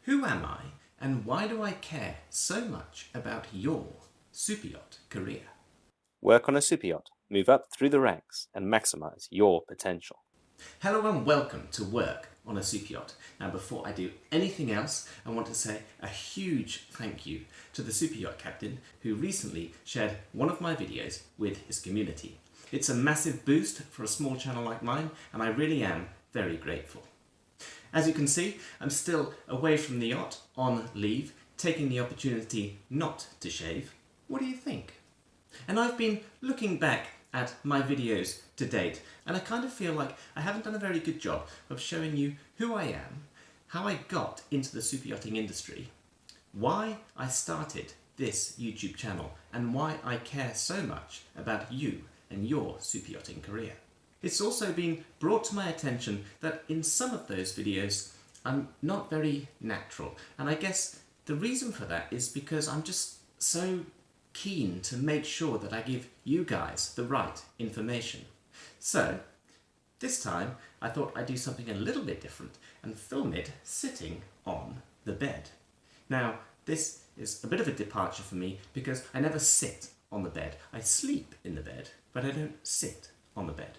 Who am I, and why do I care so much about your superyacht career? Work on a superyacht, move up through the ranks, and maximise your potential. Hello and welcome to Work on a Superyacht. Now, before I do anything else, I want to say a huge thank you to the superyacht captain who recently shared one of my videos with his community. It's a massive boost for a small channel like mine, and I really am very grateful. As you can see, I'm still away from the yacht, on leave, taking the opportunity not to shave. What do you think? And I've been looking back at my videos to date, and I kind of feel like I haven't done a very good job of showing you who I am, how I got into the superyachting industry, why I started this YouTube channel, and why I care so much about you and your superyachting career. It's also been brought to my attention that in some of those videos I'm not very natural, and I guess the reason for that is because I'm just so keen to make sure that I give you guys the right information. So this time I thought I'd do something a little bit different and film it sitting on the bed. Now this is a bit of a departure for me because I never sit on the bed. I sleep in the bed, but I don't sit on the bed.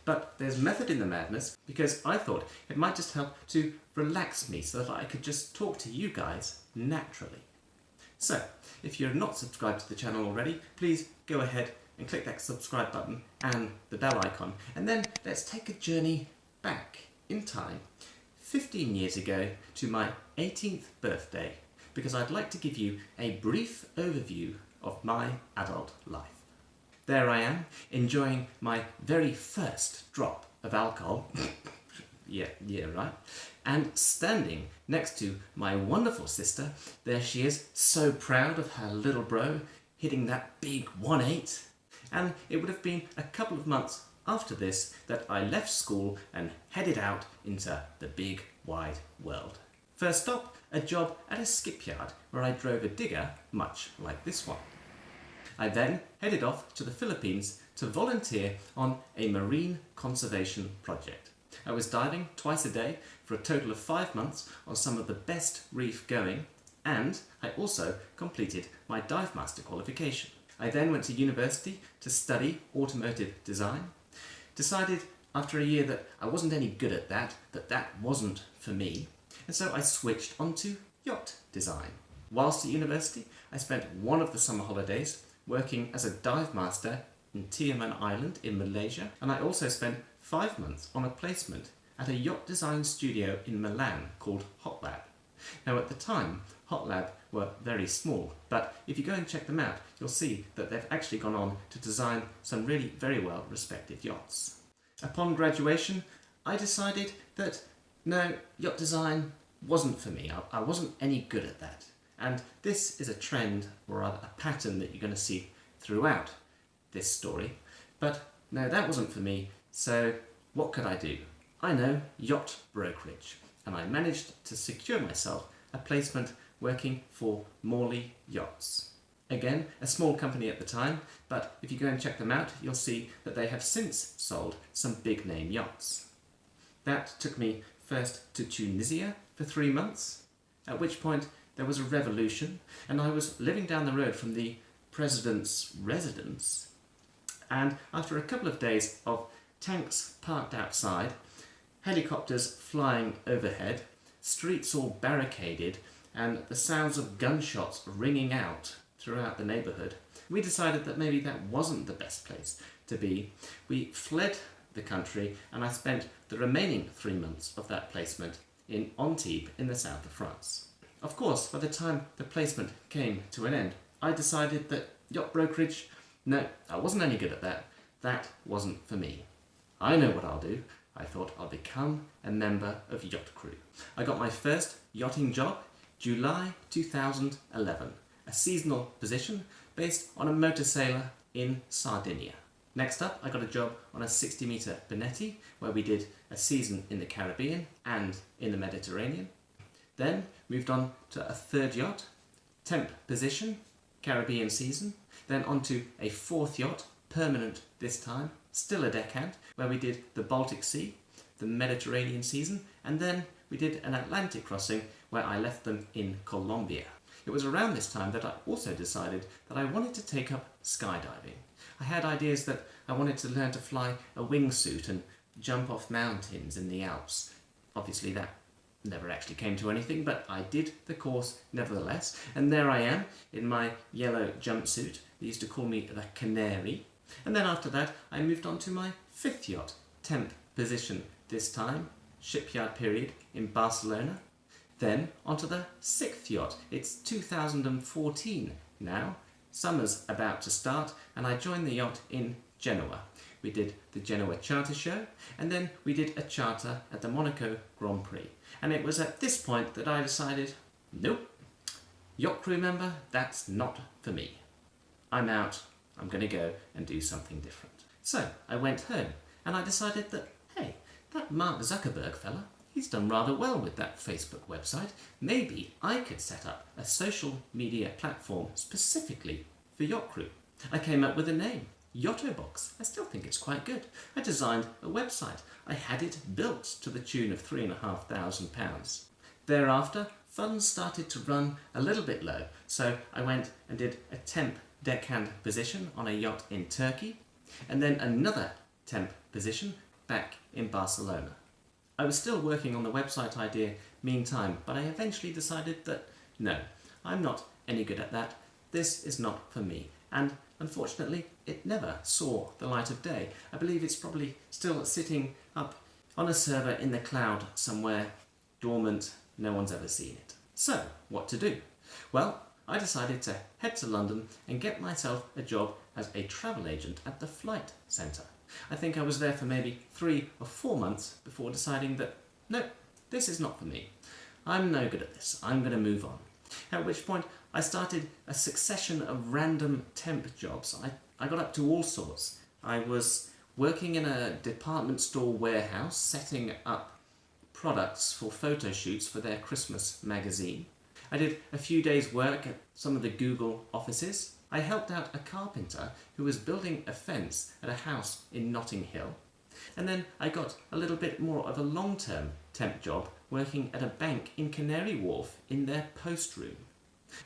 But there's method in the madness because I thought it might just help to relax me so that I could just talk to you guys naturally. So, if you're not subscribed to the channel already, please go ahead and click that subscribe button and the bell icon, and then let's take a journey back in time 15 years ago to my 18th birthday, because I'd like to give you a brief overview of my adult life. There I am, enjoying my very first drop of alcohol. Yeah, right. And standing next to my wonderful sister, there she is, so proud of her little bro, hitting that big 1-8. And it would have been a couple of months after this that I left school and headed out into the big wide world. First stop, a job at a skipyard where I drove a digger much like this one. I then headed off to the Philippines to volunteer on a marine conservation project. I was diving twice a day for a total of 5 months on some of the best reef going, and I also completed my dive master qualification. I then went to university to study automotive design, decided after a year that I wasn't any good at that wasn't for me, and so I switched onto yacht design. Whilst at university, I spent one of the summer holidays working as a dive master in Tiaman Island in Malaysia, and I also spent 5 months on a placement at a yacht design studio in Milan called Hot Lab. Now at the time, Hot Lab were very small, but if you go and check them out, you'll see that they've actually gone on to design some really very well respected yachts. Upon graduation, I decided that no, yacht design wasn't for me. I wasn't any good at that. And this is a trend, or rather a pattern, that you're going to see throughout this story. But no, that wasn't for me, so what could I do? I know yacht brokerage, and I managed to secure myself a placement working for Morley Yachts. Again, a small company at the time, but if you go and check them out, you'll see that they have since sold some big name yachts. That took me first to Tunisia for 3 months, at which point there was a revolution, and I was living down the road from the president's residence, and after a couple of days of tanks parked outside, helicopters flying overhead, streets all barricaded, and the sounds of gunshots ringing out throughout the neighbourhood, we decided that maybe that wasn't the best place to be. We fled the country, and I spent the remaining 3 months of that placement in Antibes in the south of France. Of course, by the time the placement came to an end, I decided that yacht brokerage, no, I wasn't any good at that. That wasn't for me. I know what I'll do. I thought I'll become a member of yacht crew. I got my first yachting job July 2011, a seasonal position based on a motor sailor in Sardinia. Next up, I got a job on a 60-metre Benetti, where we did a season in the Caribbean and in the Mediterranean. Then moved on to a third yacht, temp position, Caribbean season. Then onto a fourth yacht, permanent this time, still a deckhand, where we did the Baltic Sea, the Mediterranean season, and then we did an Atlantic crossing where I left them in Colombia. It was around this time that I also decided that I wanted to take up skydiving. I had ideas that I wanted to learn to fly a wingsuit and jump off mountains in the Alps. Obviously that never actually came to anything, but I did the course nevertheless, and there I am in my yellow jumpsuit. They used to call me the Canary. And then after that I moved on to my 5th yacht, 10th position this time, shipyard period in Barcelona. Then onto the 6th yacht. It's 2014 now. Summer's about to start and I joined the yacht in Genoa. We did the Genoa Charter Show and then we did a charter at the Monaco Grand Prix. And it was at this point that I decided, nope, yacht crew member, that's not for me. I'm out, I'm going to go and do something different. So I went home and I decided that, hey, that Mark Zuckerberg fella, he's done rather well with that Facebook website. Maybe I could set up a social media platform specifically for yacht crew. I came up with a name, Yachtobox. I still think it's quite good. I designed a website. I had it built to the tune of £3,500. Thereafter, funds started to run a little bit low, so I went and did a temp deckhand position on a yacht in Turkey, and then another temp position back in Barcelona. I was still working on the website idea meantime, but I eventually decided that no, I'm not any good at that. This is not for me. And unfortunately, it never saw the light of day. I believe it's probably still sitting up on a server in the cloud somewhere, dormant, no one's ever seen it. So, what to do? Well, I decided to head to London and get myself a job as a travel agent at the Flight Centre. I think I was there for maybe 3 or 4 months before deciding that, no, this is not for me. I'm no good at this. I'm going to move on. At which point I started a succession of random temp jobs. I got up to all sorts. I was working in a department store warehouse setting up products for photo shoots for their Christmas magazine. I did a few days' work at some of the Google offices. I helped out a carpenter who was building a fence at a house in Notting Hill. And then I got a little bit more of a long-term temp job working at a bank in Canary Wharf in their post room.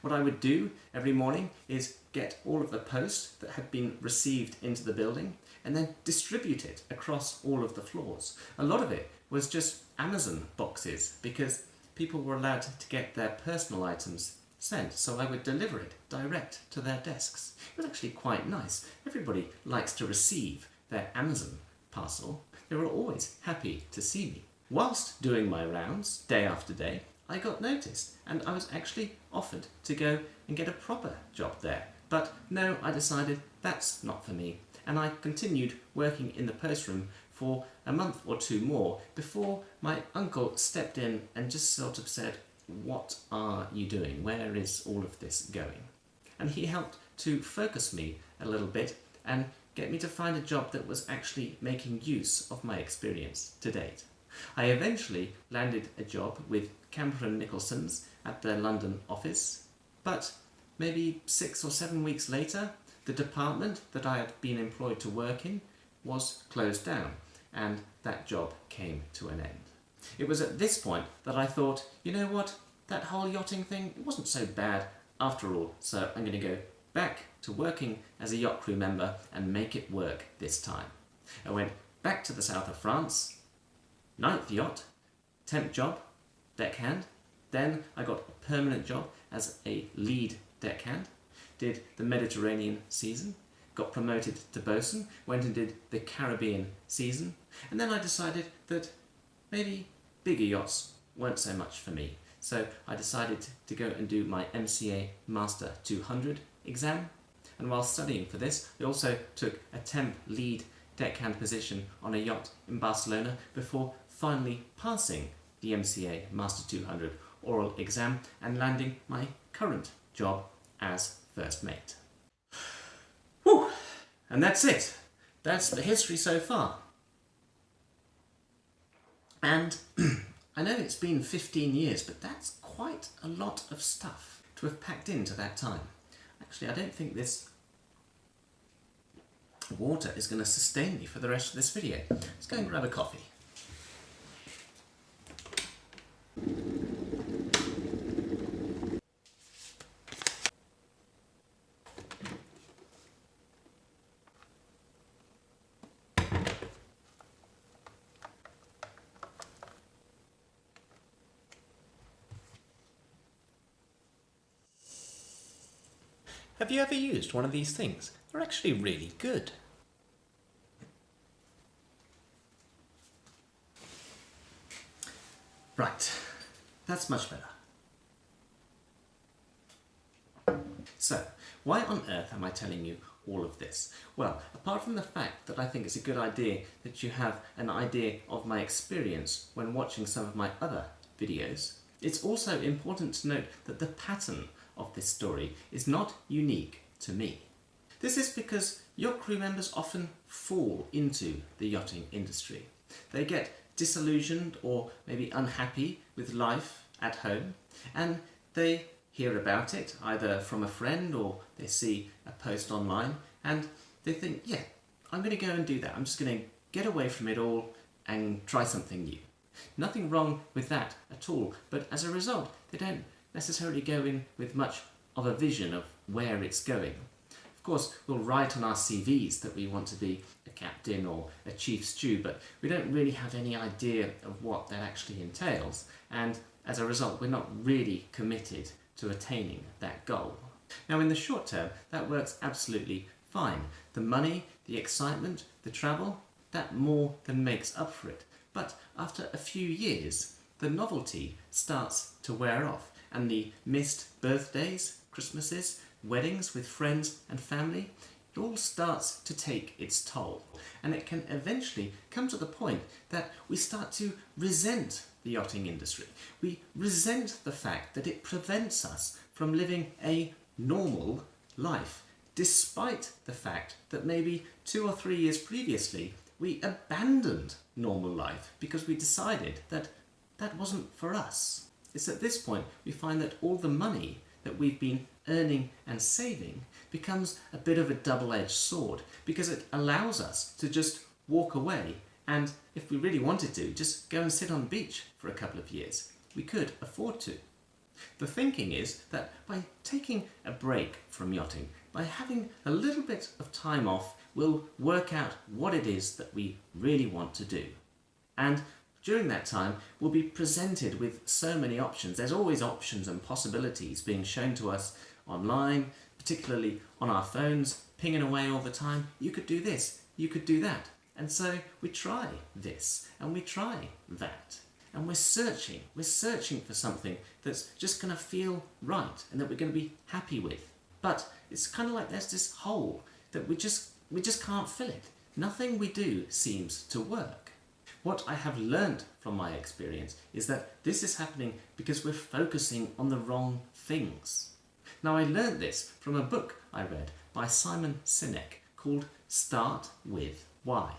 What I would do every morning is get all of the post that had been received into the building and then distribute it across all of the floors. A lot of it was just Amazon boxes because people were allowed to get their personal items sent, so I would deliver it direct to their desks. It was actually quite nice. Everybody likes to receive their Amazon parcel. They were always happy to see me. Whilst doing my rounds, day after day, I got noticed and I was actually offered to go and get a proper job there. But no, I decided that's not for me, and I continued working in the post room for a month or 2 more before my uncle stepped in and just sort of said, "What are you doing? Where is all of this going?" And he helped to focus me a little bit and get me to find a job that was actually making use of my experience to date. I eventually landed a job with Camper & Nicholson's at their London office, but maybe 6 or 7 weeks later, the department that I had been employed to work in was closed down, and that job came to an end. It was at this point that I thought, you know what, that whole yachting thing, it wasn't so bad after all, so I'm going to go back to working as a yacht crew member and make it work this time. I went back to the south of France, 9th yacht, temp job, deckhand. Then I got a permanent job as a lead deckhand, did the Mediterranean season, got promoted to bosun, went and did the Caribbean season, and then I decided that maybe bigger yachts weren't so much for me. So I decided to go and do my MCA Master 200 exam, and while studying for this, I also took a temp lead deckhand position on a yacht in Barcelona before finally passing the MCA Master 200 oral exam and landing my current job as first mate. Whew! And that's it. That's the history so far. And I know it's been 15 years, but that's quite a lot of stuff to have packed into that time. Actually, I don't think this water is going to sustain me for the rest of this video. Let's go and grab a coffee. Have you ever used one of these things? They're actually really good. Right, that's much better. So, why on earth am I telling you all of this? Well, apart from the fact that I think it's a good idea that you have an idea of my experience when watching some of my other videos, it's also important to note that the pattern of this story is not unique to me. This is because your crew members often fall into the yachting industry. They get disillusioned or maybe unhappy with life at home, and they hear about it either from a friend or they see a post online and they think, yeah, I'm going to go and do that. I'm just going to get away from it all and try something new. Nothing wrong with that at all, but as a result, they don't necessarily go in with much of a vision of where it's going. Of course, we'll write on our CVs that we want to be a captain or a chief stew, but we don't really have any idea of what that actually entails, and as a result, we're not really committed to attaining that goal. Now, in the short term, that works absolutely fine. The money, the excitement, the travel, that more than makes up for it. But after a few years, the novelty starts to wear off, and the missed birthdays, Christmases, weddings with friends and family, it all starts to take its toll. And it can eventually come to the point that we start to resent the yachting industry. We resent the fact that it prevents us from living a normal life, despite the fact that maybe 2 or 3 years previously we abandoned normal life because we decided that that wasn't for us. It's at this point we find that all the money that we've been earning and saving becomes a bit of a double-edged sword, because it allows us to just walk away and, if we really wanted to, just go and sit on the beach for a couple of years. We could afford to. The thinking is that by taking a break from yachting, by having a little bit of time off, we'll work out what it is that we really want to do. And during that time, we'll be presented with so many options. There's always options and possibilities being shown to us online, particularly on our phones, pinging away all the time. You could do this, you could do that. And so we try this and we try that. And we're searching for something that's just going to feel right and that we're going to be happy with. But it's kind of like there's this hole that we just can't fill it. Nothing we do seems to work. What I have learned from my experience is that this is happening because we're focusing on the wrong things. Now, I learned this from a book I read by Simon Sinek called Start With Why.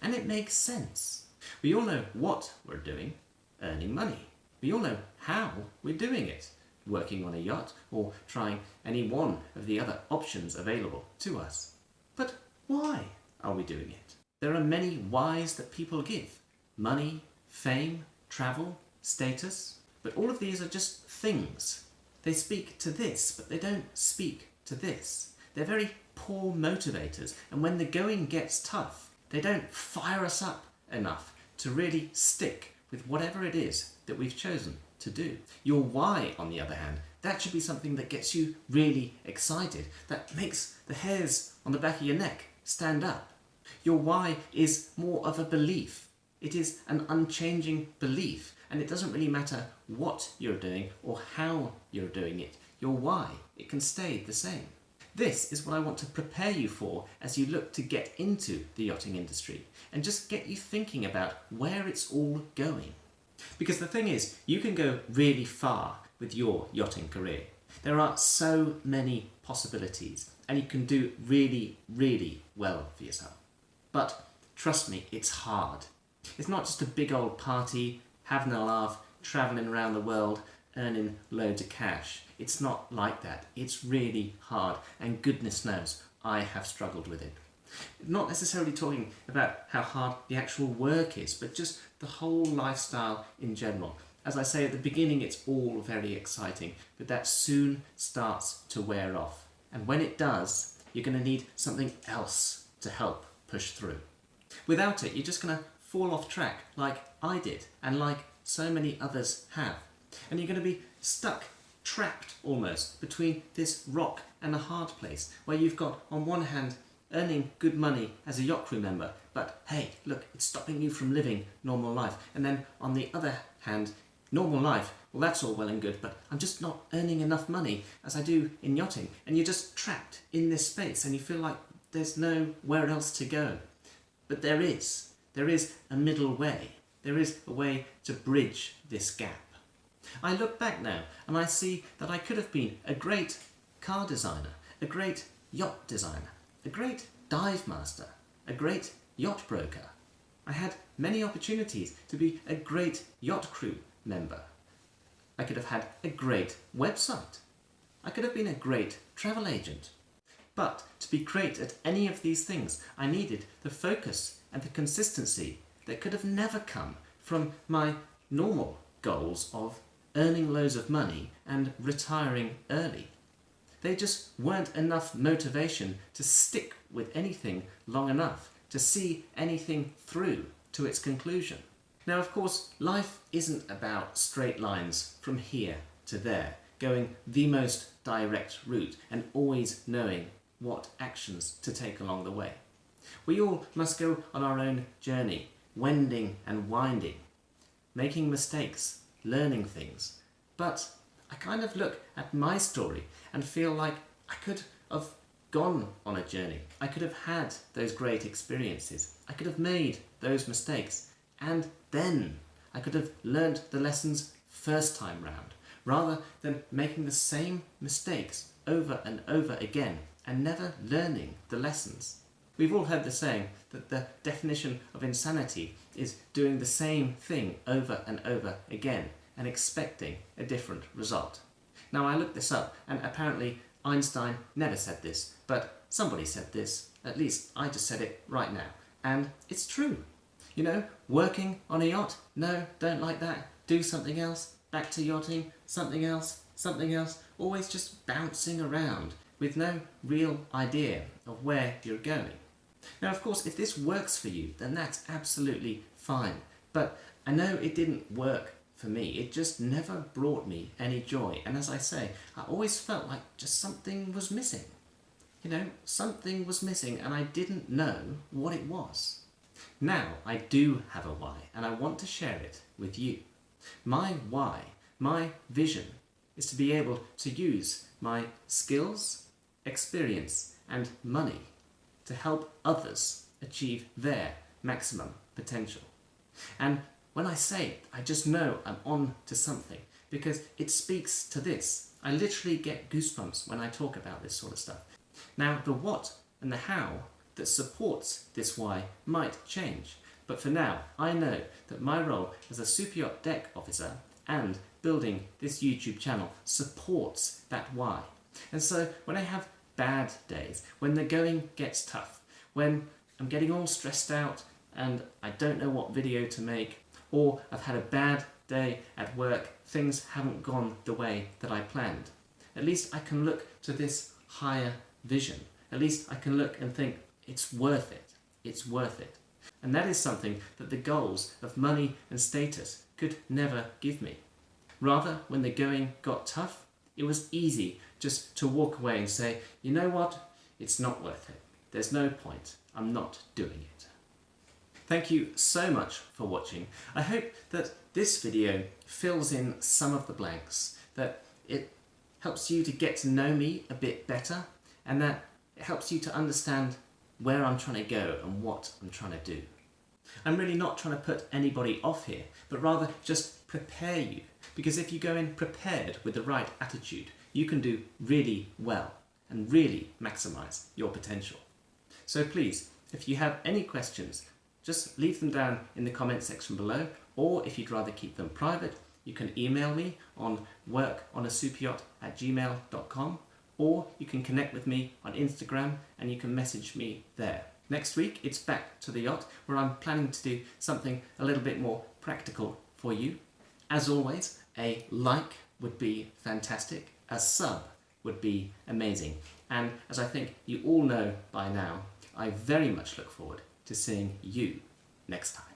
And it makes sense. We all know what we're doing, earning money. We all know how we're doing it, working on a yacht or trying any one of the other options available to us. But why are we doing it? There are many whys that people give. Money, fame, travel, status. But all of these are just things. They speak to this, but they don't speak to this. They're very poor motivators, and when the going gets tough, they don't fire us up enough to really stick with whatever it is that we've chosen to do. Your why, on the other hand, that should be something that gets you really excited, that makes the hairs on the back of your neck stand up. Your why is more of a belief. It is an unchanging belief, and it doesn't really matter what you're doing or how you're doing it. Your why, it can stay the same. This is what I want to prepare you for as you look to get into the yachting industry and just get you thinking about where it's all going. Because the thing is, you can go really far with your yachting career. There are so many possibilities and you can do really, really well for yourself. But trust me, it's hard. It's not just a big old party, having a laugh, travelling around the world, earning loads of cash. It's not like that. It's really hard, and goodness knows I have struggled with it. Not necessarily talking about how hard the actual work is, but just the whole lifestyle in general. As I say at the beginning, it's all very exciting, but that soon starts to wear off. And when it does, you're going to need something else to help push through. Without it, you're just going to fall off track like I did and like so many others have. And you're going to be stuck trapped almost between this rock and a hard place, where you've got, on one hand, earning good money as a yacht crew member, but hey, look, it's stopping you from living normal life. And then on the other hand, normal life, well, that's all well and good, but I'm just not earning enough money as I do in yachting. And you're just trapped in this space and you feel like there's nowhere else to go. But there is a middle way. There is a way to bridge this gap. I look back now and I see that I could have been a great car designer, a great yacht designer, a great dive master, a great yacht broker. I had many opportunities to be a great yacht crew member. I could have had a great website. I could have been a great travel agent. But to be great at any of these things, I needed the focus and the consistency that could have never come from my normal goals of earning loads of money and retiring early. They just weren't enough motivation to stick with anything long enough, to see anything through to its conclusion. Now, of course, life isn't about straight lines from here to there, going the most direct route and always knowing what actions to take along the way. We all must go on our own journey, wending and winding, making mistakes, learning things. But I kind of look at my story and feel like I could have gone on a journey. I could have had those great experiences. I could have made those mistakes. And then I could have learned the lessons first time round, rather than making the same mistakes over and over again and never learning the lessons. We've all heard the saying that the definition of insanity is doing the same thing over and over again and expecting a different result. Now, I looked this up, and apparently Einstein never said this, but somebody said this. At least I just said it right now. And it's true. You know, working on a yacht? No, don't like that. Do something else. Back to yachting. Something else. Something else. Always just bouncing around with no real idea of where you're going. Now, of course, if this works for you, then that's absolutely fine. But I know it didn't work for me. It just never brought me any joy. And as I say, I always felt like just something was missing. You know, something was missing and I didn't know what it was. Now I do have a why, and I want to share it with you. My why, my vision, is to be able to use my skills, experience and money to help others achieve their maximum potential. And when I say it, I just know I'm on to something, because it speaks to this. I literally get goosebumps when I talk about this sort of stuff. Now, the what and the how that supports this why might change, but for now I know that my role as a Superyacht deck officer and building this YouTube channel supports that why. And so when I have bad days, when the going gets tough, when I'm getting all stressed out and I don't know what video to make, or I've had a bad day at work, things haven't gone the way that I planned, at least I can look to this higher vision. At least I can look and think, it's worth it. It's worth it. And that is something that the goals of money and status could never give me. Rather, when the going got tough, it was easy just to walk away and say, you know what? It's not worth it. There's no point. I'm not doing it. Thank you so much for watching. I hope that this video fills in some of the blanks, that it helps you to get to know me a bit better, and that it helps you to understand where I'm trying to go and what I'm trying to do. I'm really not trying to put anybody off here, but rather just prepare you, because if you go in prepared with the right attitude, you can do really well and really maximize your potential. So please, if you have any questions, just leave them down in the comment section below, or if you'd rather keep them private, you can email me on workonasuperyacht@gmail.com, or you can connect with me on Instagram and you can message me there. Next week, it's back to the yacht, where I'm planning to do something a little bit more practical for you. As always, a like would be fantastic, a sub would be amazing, and as I think you all know by now, I very much look forward to seeing you next time.